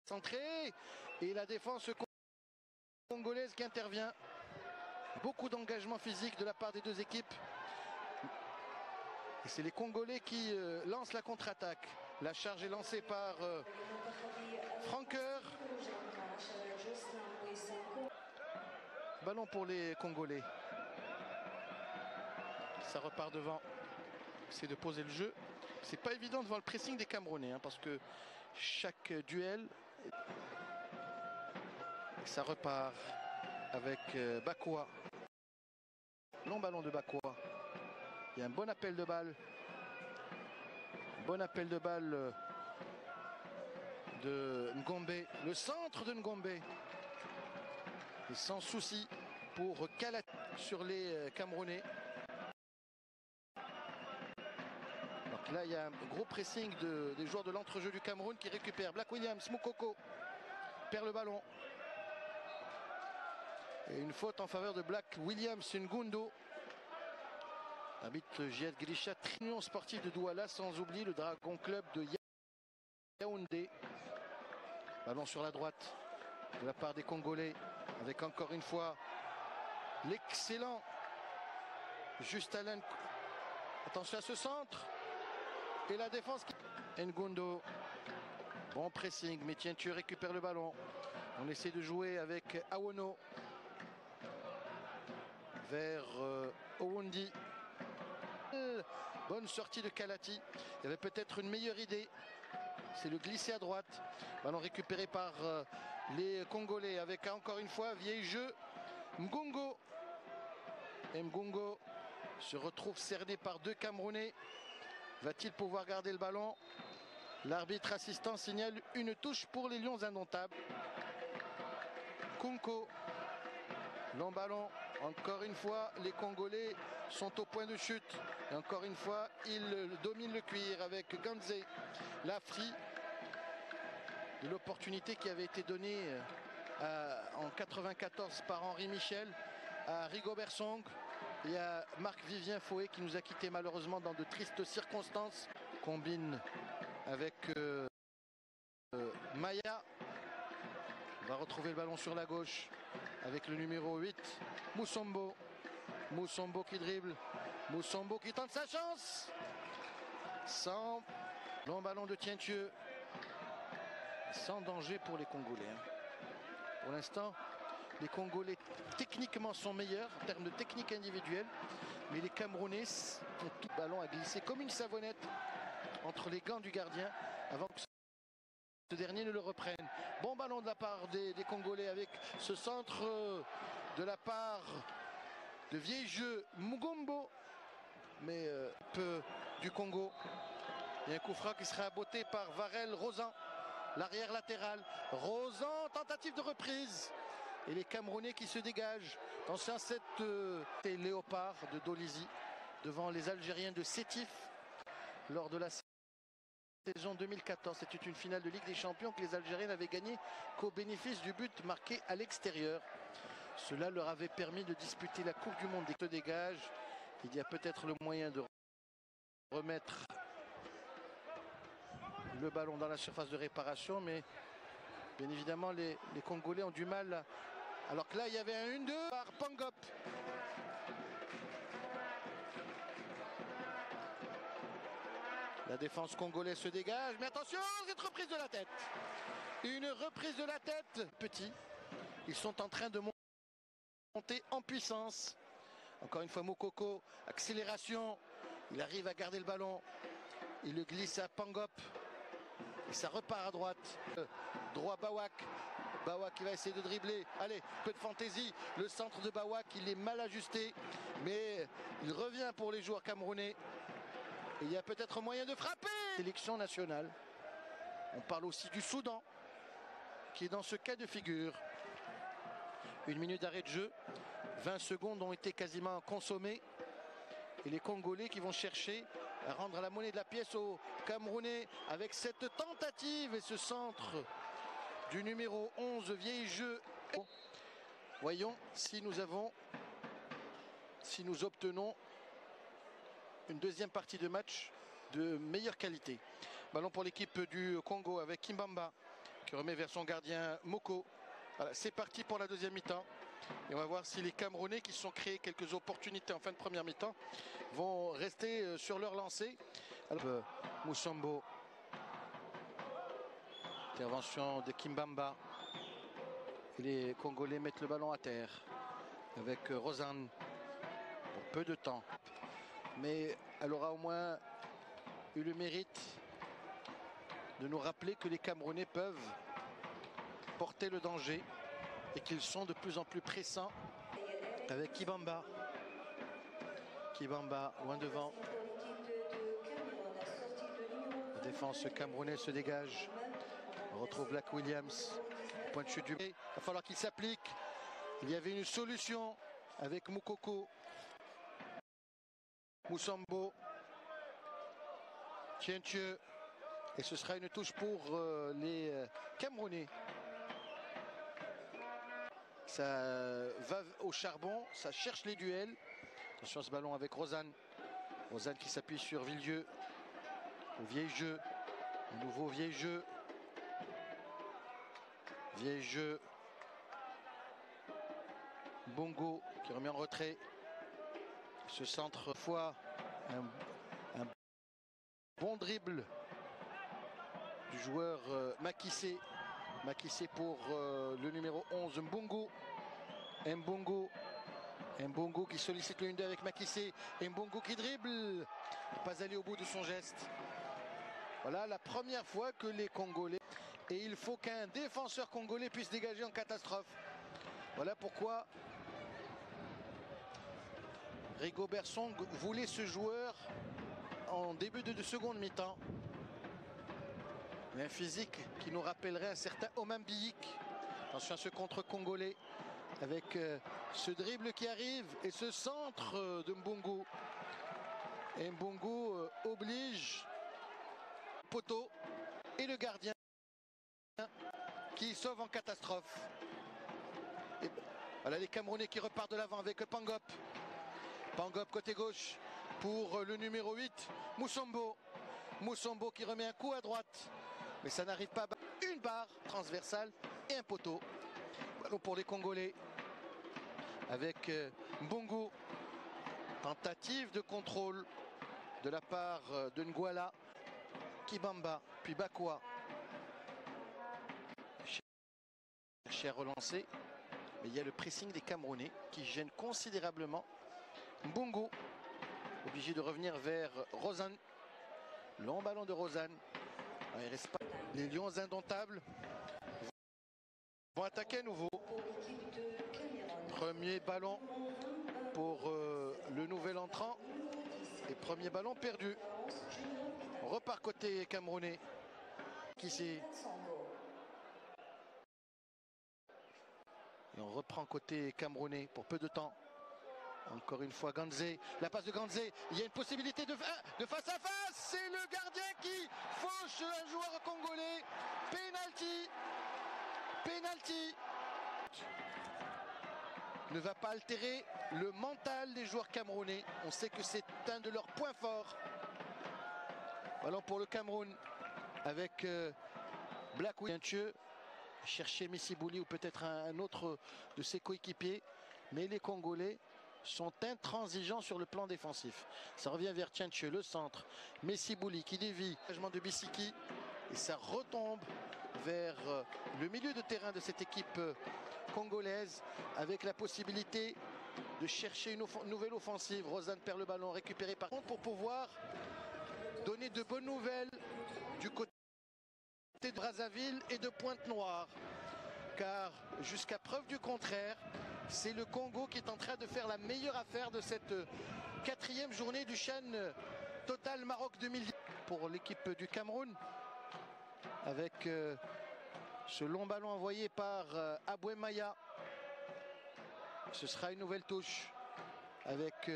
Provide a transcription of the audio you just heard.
centré et la défense congolaise qui intervient. Beaucoup d'engagement physique de la part des deux équipes. Et c'est les Congolais qui lancent la contre-attaque. La charge est lancée par Franqueur. Ballon pour les Congolais. Ça repart devant. C'est de poser le jeu. C'est pas évident devant le pressing des Camerounais, hein, parce que chaque duel, ça repart avec Bakoua. Long ballon de Bakoua. Il y a un bon appel de balle. Bon appel de balle de Ngombe. Le centre de Ngombe. Et sans souci pour Kalati sur les Camerounais. Donc là, il y a un gros pressing des joueurs de l'entrejeu du Cameroun qui récupèrent. Black Williams, Moukoko perd le ballon. Et une faute en faveur de Black Williams, Ngundo. Arbitre Giad Grisha, Union sportive de Douala, sans oublier le Dragon Club de Yaoundé. Ballon sur la droite de la part des Congolais, avec encore une fois l'excellent Juste Alain. Attention à ce centre. Et la défense. Ngundo. Bon pressing, mais tiens, tu récupères le ballon. On essaie de jouer avec Awono. Vers Owundi. Bonne sortie de Kalati. Il y avait peut-être une meilleure idée. C'est le glisser à droite. Ballon récupéré par les Congolais avec encore une fois vieil jeu. Ngongo. Et Ngongo se retrouve cerné par deux Camerounais. Va-t-il pouvoir garder le ballon? L'arbitre assistant signale une touche pour les Lions indomptables. Kunko. Long ballon. Encore une fois, les Congolais sont au point de chute. Et encore une fois, ils dominent le cuir avec Ganze. L'Afri de l'opportunité qui avait été donnée en 94 par Henri Michel à Rigobert Song et à Marc-Vivien Fouet qui nous a quittés malheureusement dans de tristes circonstances. Combine avec Maya. On va retrouver le ballon sur la gauche avec le numéro 8, Moussombo. Moussombo qui dribble. Moussombo qui tente sa chance. Sans long ballon de Tientieux. Sans danger pour les Congolais. Pour l'instant, les Congolais techniquement sont meilleurs en termes de technique individuelle. Mais les Camerounais ont tout ballon à glisser comme une savonnette entre les gants du gardien avant que ce dernier ne le reprenne. Bon ballon de la part des Congolais avec ce centre de la part de vieil jeu Mugombo. Mais peu du Congo. Il y a un coup franc qui sera botté par Varel Rosan. L'arrière latéral. Rosan, tentative de reprise. Et les Camerounais qui se dégagent. Attention à cette Léopard de Dolizy devant les Algériens de Sétif lors de la saison 2014. C'était une finale de Ligue des Champions que les Algériens n'avaient gagné qu'au bénéfice du but marqué à l'extérieur. Cela leur avait permis de disputer la Coupe du Monde. Des se dégagent. Il y a peut-être le moyen de remettre le ballon dans la surface de réparation, mais bien évidemment les Congolais ont du mal. Alors que là il y avait un 1-2 par Pangop. La défense congolaise se dégage, mais attention, cette reprise de la tête. Une reprise de la tête. Petit, ils sont en train de monter en puissance. Encore une fois Moukoko, accélération. Il arrive à garder le ballon. Il le glisse à Pangop. Et ça repart à droite. Droit Bawak. Bawak qui va essayer de dribbler. Allez, peu de fantaisie. Le centre de Bawak, il est mal ajusté. Mais il revient pour les joueurs camerounais. Et il y a peut-être moyen de frapper. Sélection nationale. On parle aussi du Soudan, qui est dans ce cas de figure. Une minute d'arrêt de jeu. 20 secondes ont été quasiment consommées. Et les Congolais qui vont chercher à rendre la monnaie de la pièce aux Camerounais avec cette tentative et ce centre du numéro 11, vieil jeu. Voyons si nous obtenons une deuxième partie de match de meilleure qualité. Ballon pour l'équipe du Congo avec Kimbamba qui remet vers son gardien Moko. Voilà, c'est parti pour la deuxième mi-temps. Et on va voir si les Camerounais qui se sont créés quelques opportunités en fin de première mi-temps vont rester sur leur lancée. Alors, Mutombo. Intervention de Kimbamba. Et les Congolais mettent le ballon à terre avec Rosanne pour peu de temps. Mais elle aura au moins eu le mérite de nous rappeler que les Camerounais peuvent porter le danger et qu'ils sont de plus en plus pressants avec Kibamba. Kibamba loin devant. La défense camerounaise se dégage. On retrouve Black Williams. Point de chute du... Il va falloir qu'il s'applique. Il y avait une solution avec Moukoko. Mutombo. Tientieux. Et ce sera une touche pour les Camerounais. Ça va au charbon, ça cherche les duels. Attention à ce ballon avec Rosanne. Rosanne qui s'appuie sur Villieu. Au vieil jeu. Un nouveau vieil jeu. Vieil jeu. Bongo qui remet en retrait. Ce centre fois un bon dribble du joueur Makissé. Makissé pour le numéro 11 Mbongo. Mbongo qui sollicite le 1-2 avec Makissé. Mbongo qui dribble. Pas allé au bout de son geste. Voilà la première fois que les Congolais. Et il faut qu'un défenseur congolais puisse dégager en catastrophe. Voilà pourquoi Rigobert Song voulait ce joueur en début de seconde mi-temps. Un physique qui nous rappellerait un certain Oman Biyik. Attention à ce contre congolais avec ce dribble qui arrive et ce centre de Mbongo. Et Mbongo oblige poteau et le gardien qui sauve en catastrophe. Et voilà les Camerounais qui repartent de l'avant avec Pangop. Pangop côté gauche pour le numéro 8 Mutombo. Mutombo qui remet un coup à droite. Mais ça n'arrive pas. Une barre transversale et un poteau. Ballon pour les Congolais. Avec Mbongo. Tentative de contrôle de la part de Nguala. Kibamba, puis Bakwa. Cher relancé. Mais il y a le pressing des Camerounais qui gêne considérablement Mbongo. Obligé de revenir vers Rosanne. Long ballon de Rosanne. Il reste pas. Les Lions indomptables vont attaquer à nouveau. Premier ballon pour le nouvel entrant. Et premier ballon perdu. On repart côté camerounais. Qui c'est? Et on reprend côté camerounais pour peu de temps. Encore une fois Ganzé. La passe de Ganzé. Il y a une possibilité de face à face. C'est le gardien qui fauche un joueur congolais. Penalty. Penalty. Ne va pas altérer le mental des joueurs camerounais. On sait que c'est un de leurs points forts. Ballon pour le Cameroun avec Black Williams. Chercher Messi Bouli ou peut-être un autre de ses coéquipiers. Mais les Congolais sont intransigeants sur le plan défensif. Ça revient vers Tientieux, le centre. Messi Bouli qui dévie. Engagement de Bissiki. Et ça retombe vers le milieu de terrain de cette équipe congolaise avec la possibilité de chercher une nouvelle offensive. Rosanne perd le ballon récupéré par contre pour pouvoir donner de bonnes nouvelles du côté de Brazzaville et de Pointe-Noire. Car jusqu'à preuve du contraire, c'est le Congo qui est en train de faire la meilleure affaire de cette 4e journée du CHAN Total Maroc 2010 pour l'équipe du Cameroun. Avec ce long ballon envoyé par Abouemaya. Ce sera une nouvelle touche avec